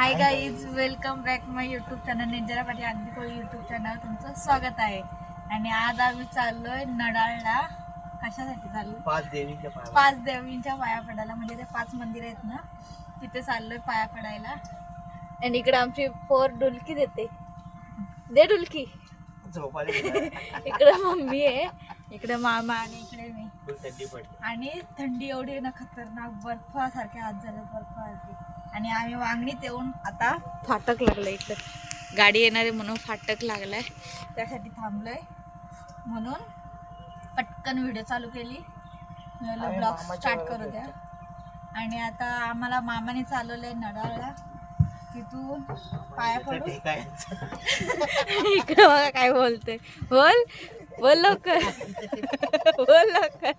Hi guys, welcome back माय YouTube channel निर्जरा पाटील अगदी कोळी YouTube channel तुमचं स्वागत आहे. आणि आज आम्ही चाललोय नडाळला. कशासाठी चाललो? पाच देवींच्या पाया पडायला. म्हणजे ते 5 मंदिर आहेत ना, तिथे चाललोय पाया पडायला. आणि इकडे आमची पोर डुलकी देते. दे डुलकी. इकडे मम्मी आहे, इकडे मामा आणि इकडे मी. आणि थंडी एवढी ना, खतरनाक बर्फासारखे हात झाले, बर्फासारखे. आणि आम्ही वांगणीत येऊन आता फाटक लागलंय. इकडे गाडी येणार आहे म्हणून फाटक लागलाय, त्यासाठी थांबलोय. म्हणून पटकन व्हिडिओ चालू केली, ब्लॉग स्टार्ट करू द्या. आणि आता आम्हाला मामाने चालवलंय नडाळला. तिथून पाया पडू. इकडे बघा काय बोलते. बोल बोल लवकर, बोल लवकर.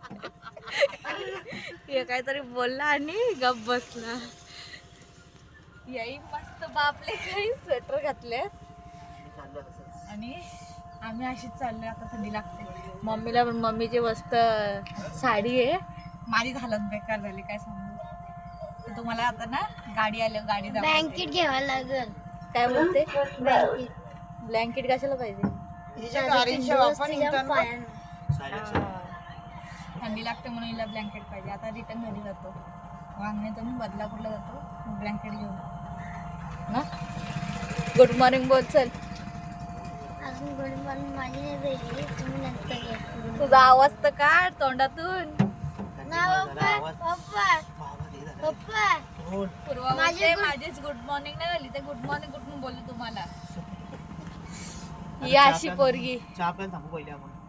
हे काहीतरी बोलला आणि गप बसला. याई मस्त बापले काही स्वेटर घातले. आणि आम्ही अशीच चाललोय. आता थंडी लागते. मम्मीला पण मम्मीची मस्त साडी आहे. माझी हालत बेकार झाली, काय सांगू. तर तुम्हाला आता ना गाडी आली, गाडी ब्लँकेट घ्यावं लागेल. काय बोलते? ब्लँकेट कशाला पाहिजे? थंडी लागते म्हणून हिला ब्लँकेट पाहिजे. आता रिटर्न घरी जातो, वांगण्यातून बदलापूरला जातो, ब्लँकेट घेऊन ना. गुड मॉर्निंग बोल. चल, अजून गुड मॉर्निंग माझी नाही झाली, तुम्ही नंतर या. तुझा आवाज तर काढ तोंडातून. ना पप्पा पप्पा पप्पा पूर्वा माझे माझीच गुड मॉर्निंग नाही झाली, ते गुड मॉर्निंग कुठून बोलले तुम्हाला. ही अशी पोरगी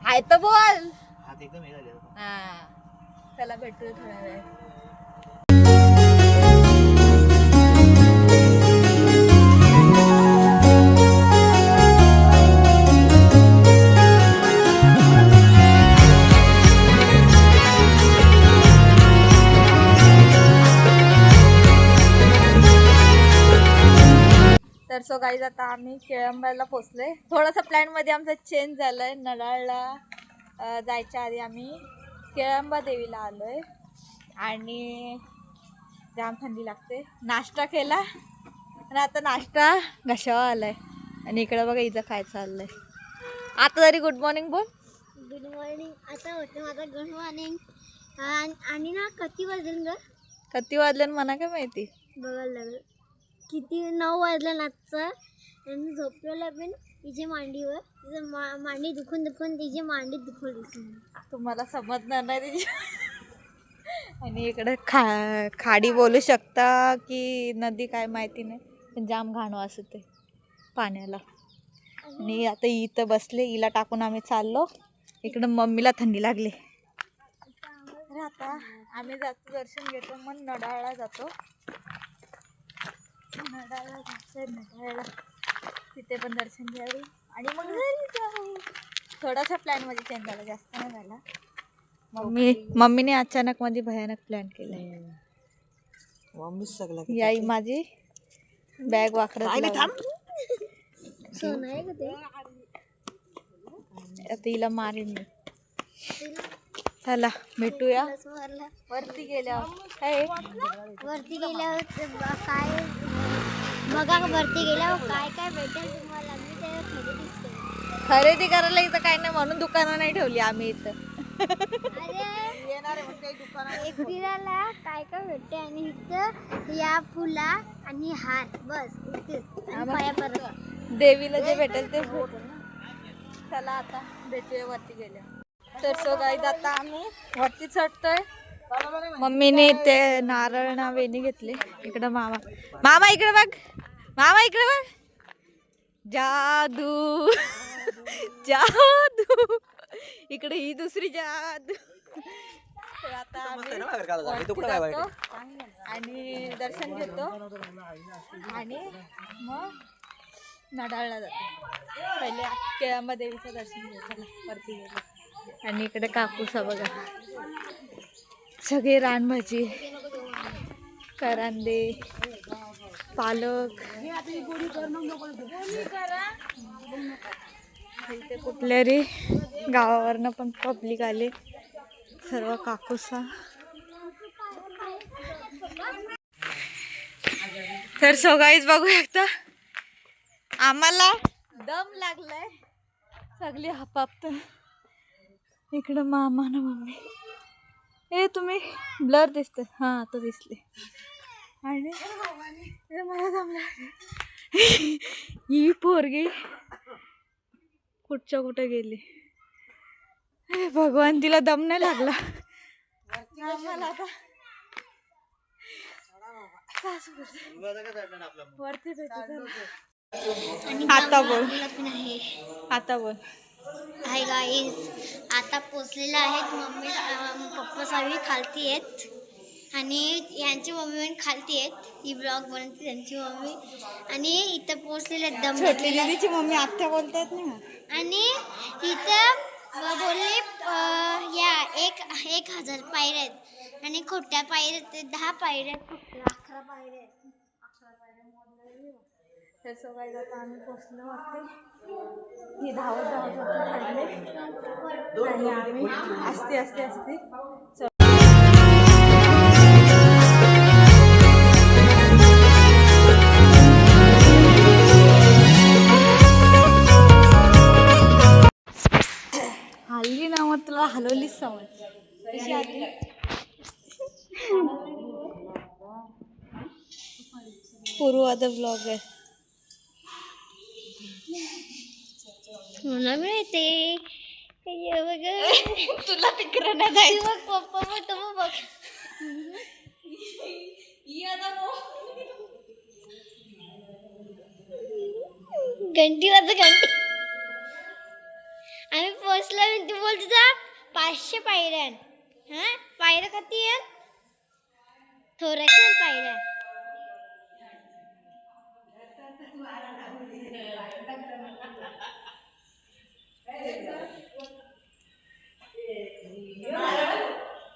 हाय तर बोल. हा, चला भेटू थोड्या वेळ. तर सो गाईज, आता आम्ही केळंबाला पोचलोय. थोडासा प्लॅन मध्ये आमचा चेंज झालाय. नडाळला जायच्या आधी आम्ही केळंबा देवीला आलोय. आणि जाम थंडी लागते. नाश्ता केला आणि आता नाश्ता घशावा आलाय. आणि इकडं बघा हिचं काय चाललंय. आता तरी गुड मॉर्निंग बोल. Good morning. आता होतं माझं गुड मॉर्निंग. आणि ना किती वाजले ग? किती वाजले मला काय माहिती, बघायला लागलं. किती 9 वाजला नाचचा. आणि झोपलेला पण तिच्या मांडीवर. तिचं मांडी दुखून दुखून तिची मांडी दुखवली. तुम्हाला समजणार नाही तिची. आणि इकडे खाडी बोलू शकता की नदी काय माहिती नाही, पण जाम घाण वास येते पाण्याला. आणि आता इथं बसले, हिला टाकून आम्ही चाललो. इकडं मम्मीला थंडी लागली. आता आम्ही जातो, दर्शन घेतो, मग नडाळला जातो. नडाळला जायचंय, नडाळला तिथे पण दर्शन घ्यावे आणि मग घरी जाऊ. थोडासा प्लॅन मध्ये चेंज झाला, जास्त नाही झाला. मम्मीने अचानक मध्ये भयानक प्लॅन केलाय. याई माझी बॅग वाकडत आता हिला मारीन मी. चला भेटूया वरती गेल्यावर. वरती गेल्यावर काय बघा, वरती गेल्यावर काय काय भेटेल तुम्हाला. मी ते खरेदी करायला इथं काय नाही म्हणून दुकानं नाही ठेवली आम्ही इथं. एकविराला काय काय भेटते. आणि इथं या फुला आणि हार, बस इथेच. पाया परत देवीला जे भेटेल ते भेटेल ना. चला आता भेटूया वरती गेल्या. तर सो गाईज, आता आम्ही वरती चढतोय. मम्मीने ते नारळ ना वेणी घेतले. इकडं मामा, मामा इकडे बघ, मामा इकडे बघ. जादू जादू. इकडे ही दुसरी जादू. तर आता आम्ही जातो आणि दर्शन घेतो आणि मग नडाळला जातो. पहिले केळंबा देवीचं दर्शन घेतो, वरती गेलो. आणि इकडे कापूस बघा, सगळे रानभाजी, करांदे, पालक. इथे कुठल्या रे गावावरनं पण पब्लिक आले. सर्व कापूसा. तर सो गाईज बघू शकता आम्हाला दम लागलाय सगळी हापापत. इकडं मामा ना मम्मी. हे तुम्ही ब्लर दिसत हा आता दिसले. आणि मला दम लागले. ही पोरगी कुठच्या कुठे गेली. भगवान तिला दम नाही लागला. आम्हाला आता वरती आता बोल आता बोल. हाय गाईज, आता पोचलेलं आहेत. मम्मी पप्पा सावी खालती आहेत आणि यांची मम्मी पण खालती आहेत. ही ब्लॉग बनवते त्यांची मम्मी. आणि इथं पोचलेले आहेत दम छोटी दीदीची मम्मी आत्या बोलतायत ना. आणि इथं बोलले या 1000 पायऱ्या आहेत आणि खोट्या पायऱ्या 10 पायऱ्या आहेत. 11 पायऱ्या आहेत. तर सगळं आता आम्ही पोचलो वरती. ही धावत चढले आणि आम्ही असते हल्ली ना मग तुला हलवलीच समज कशी आली. पूर्वाचा ब्लॉग आहे. मला मिळते तुला तिकडे नाही जायचं. पप्पा बघ घंटी आम्ही पोचलो. मी तू बोलते जा 500 पायऱ्या. हा पायऱ्या किती आहेत? थोड्याशा पायऱ्या.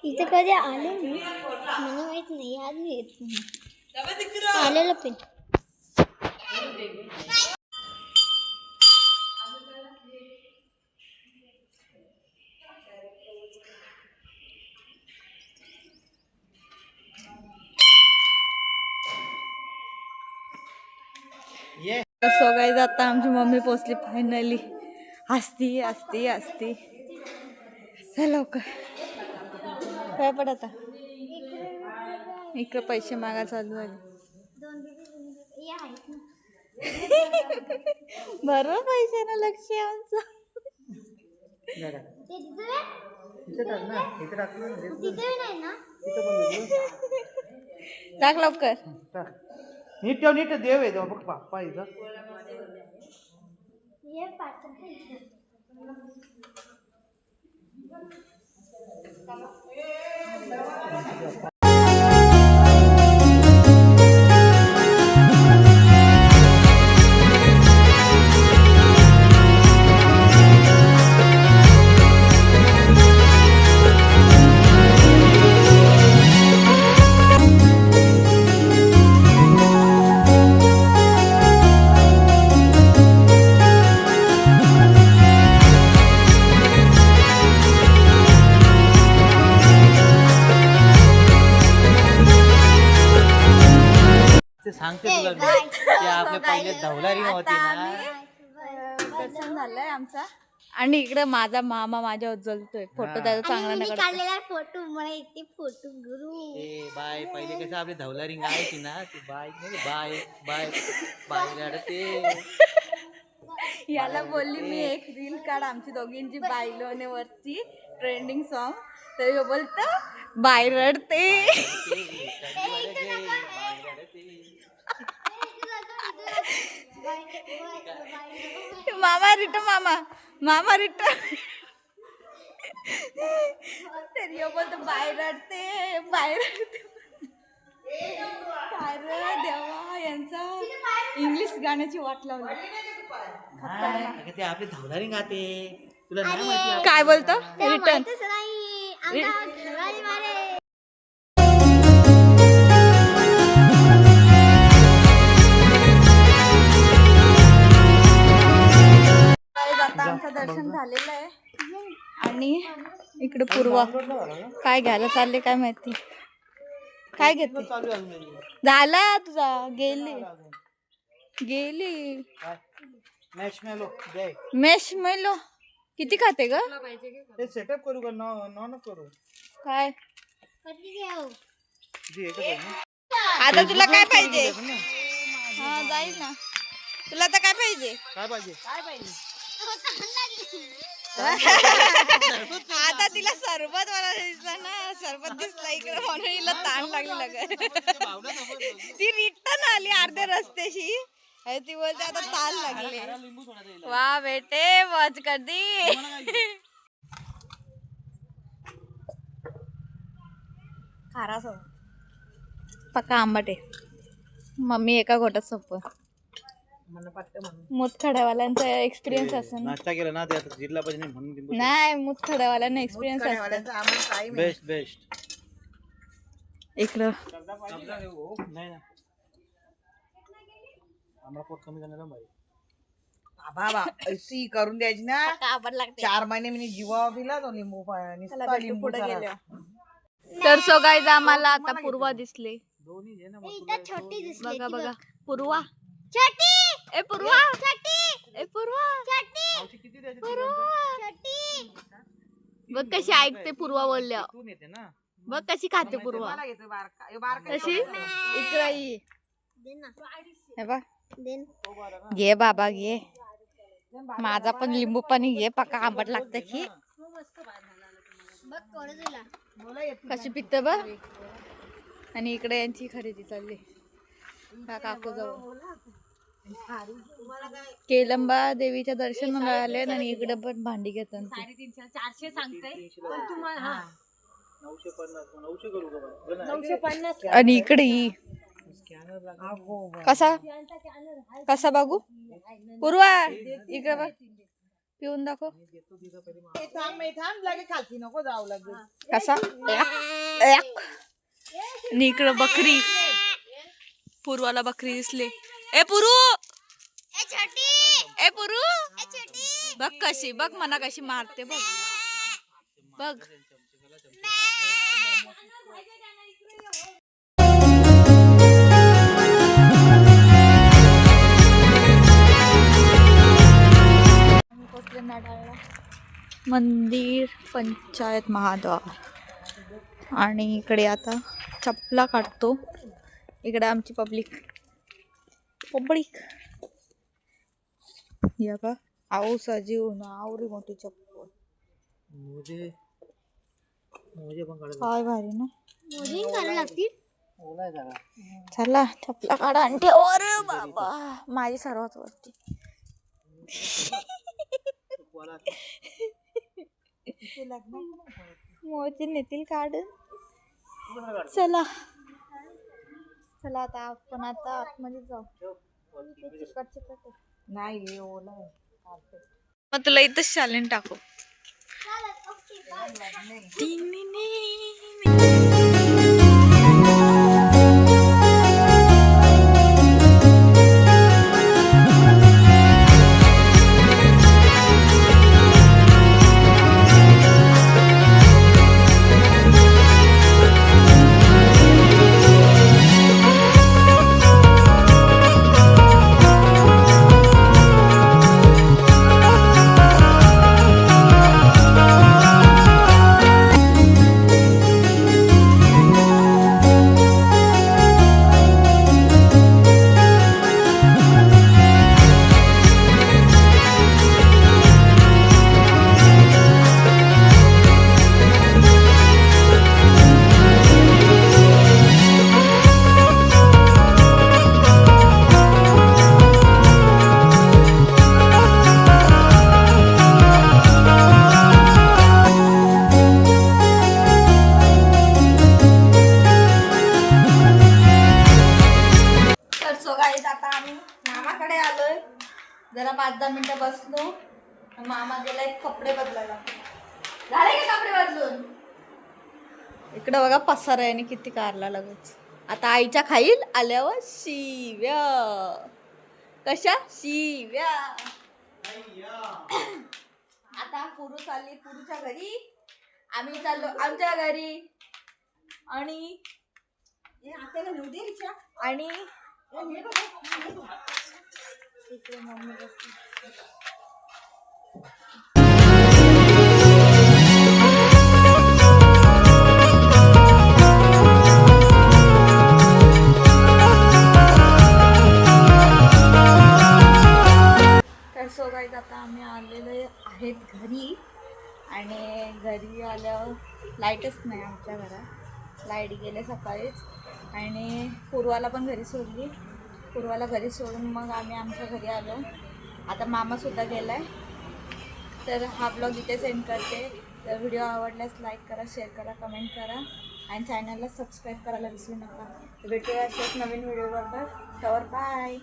इथं कधी आले मी मला माहित नाही. याद नाही येत आलेलं पण. सो गाईज आता आमची मम्मी पोचली फायनली. असती लवकर काय पड. आता इकडे पैसे मागा चालू आहे. बरोबर पैसे ना लक्ष आमचं. टाक लवकर. नीट देव आहे बघ बाप्पा इथं. सांगते तुला मी की आपल्या पहिले धवलारी होती ना. दर्शन झालंय आमचा. आणि इकडे माझा मामा माझ्या उज्जवलतोय फोटो. त्याचा चांगला नाही काढलेला फोटो मला येते फोटो गुरु. ए बाय पहिले कसं आपली धवलारी गायची ना ती बाय बाय बाय बाय रडते. याला बोलली मी एक रील काढ आमची दोघींची बायलोने वरची ट्रेंडिंग सॉन्ग. तर बोलतो बाय रडते. मामा रिटर्न तरी बोलतो बाय रडते. काय रे देवा यांचा इंग्लिश गाण्याची वाट लावली. ते आपली धवलारी गाते तुला नाही माहिती. काय बोलतो रिटर्न. आता आमचं दर्शन झालेलं आहे. आणि इकडे पूर्वा काय घ्यायला चालले काय माहिती. काय घेते झाला तुझा गेली गेली मेश मेलो किती खाते ग सेटअप करू का नॉन करू काय कधी घेऊ आता तुला काय पाहिजे हा जाईल ना तुला आता काय पाहिजे आता तिला सरबत मला दिसलं ना सरबत दिसला इकडे म्हणून हिला ताण लागली ती रिटर्न आली अर्ध्या रस्त्याशी ती बोलते आता ताण लागले वा बेटे मज कधी खारा सो पक्का आंबट आहे मम्मी एका घोटात सोप मुतखड्यावाल्यांचा एक्सपिरियन्स असतो नाश्ता केला ना ते जिल्हा पाहिजे म्हणून नाही मुतखड्यावाल्यांना एक्सपिरियन्स असतो बेस्ट बेस्ट इकडं नाही ना आम्हाला पोट कमी झालं भाई बाबा अशी करून द्यायची ना आंबट लागते 4 महिने मी जीवा दिला तो लिंबू पुढे गेल्या तर सो गाईज आम्हाला आता पूर्वा दिसले इथं छोटी दिसली बघा बघा पूर्वा छोटी ए पूर्वा छोटी ए पूर्वा छोटी छोटी बघ कशी ऐकते पूर्वा बोलल्या बघ कशी खाते पूर्वा कशी इकडे ये. दे ना हे बघ दे घे बाबा घे माझा पण लिंबू पाणी घे पक्का आंबट लागतं की बघ कोण तुला कशी पिकते बघ आणि इकडे यांची खरेदी चालली काकू जवळ केलंबा देवीच्या दर्शनाला आले आणि इकडे पण भांडी घेतात 450 सांगते पण तुम्हाला 950 आणि इकडे ही कसा कसा बघू पूर्वा इकडे बघ पिऊन दाखव थांब लगे खालती नको जाऊ लागेल कसा आणि इकडं बकरी पूर्वाला बकरी दिसली ए पुरू ए छोटी ए पुरू ए छोटी बघ कशी बघ मना कशी मारते बघ बघ मंदिर पंचायत महाद्वार आणि इकडे आता चपला काढतो इकडे आमची पब्लिक या का आऊ सजीव ना आवरी मोठी चप्पल काय भारी ना मोदी करायला लागतील चला चपला काढा आणि ठेव अरे बाबा माझी सर्वात वरती मोती नेतील काढून चला चला आता आपण आता आतमध्ये जाऊ चिकट चिकट आहे. नाही हे ओला मग तुला इथंच शालीन टाकू जरा 5-10 मिनिटं बसलो मामा गेला एक कपडे बदलायला झाले का कपडे बदलून इकडे बघा पसारा आहे आणि किती कारला लगेच आता आईच्या खाईल आल्यावर शिव्या कशा शिव्या आता पुरू चालली पुरूच्या घरी आम्ही चाललो आमच्या घरी आणि आणि इकडे मम्मी बसली. तर सो गाईज आता आम्ही आलेलो आहेत घरी आणि घरी आल्यावर लाईटच नाही आमच्या घरात. लाईट गेले सकाळीच आणि पूर्वाला पण घरी सोडली. पूर्वाला घरी सोडून मग आम्ही आमच्या घरी आलो. आता मामासुद्धा गेला आहे. तर हा ब्लॉग इथे सेंड करते. तर व्हिडिओ आवडल्यास लाईक करा, शेअर करा, कमेंट करा आणि चॅनलला सबस्क्राईब करायला विसरू नका. तर भेटूया अशाच नवीन व्हिडिओबरोबर. तर बाय.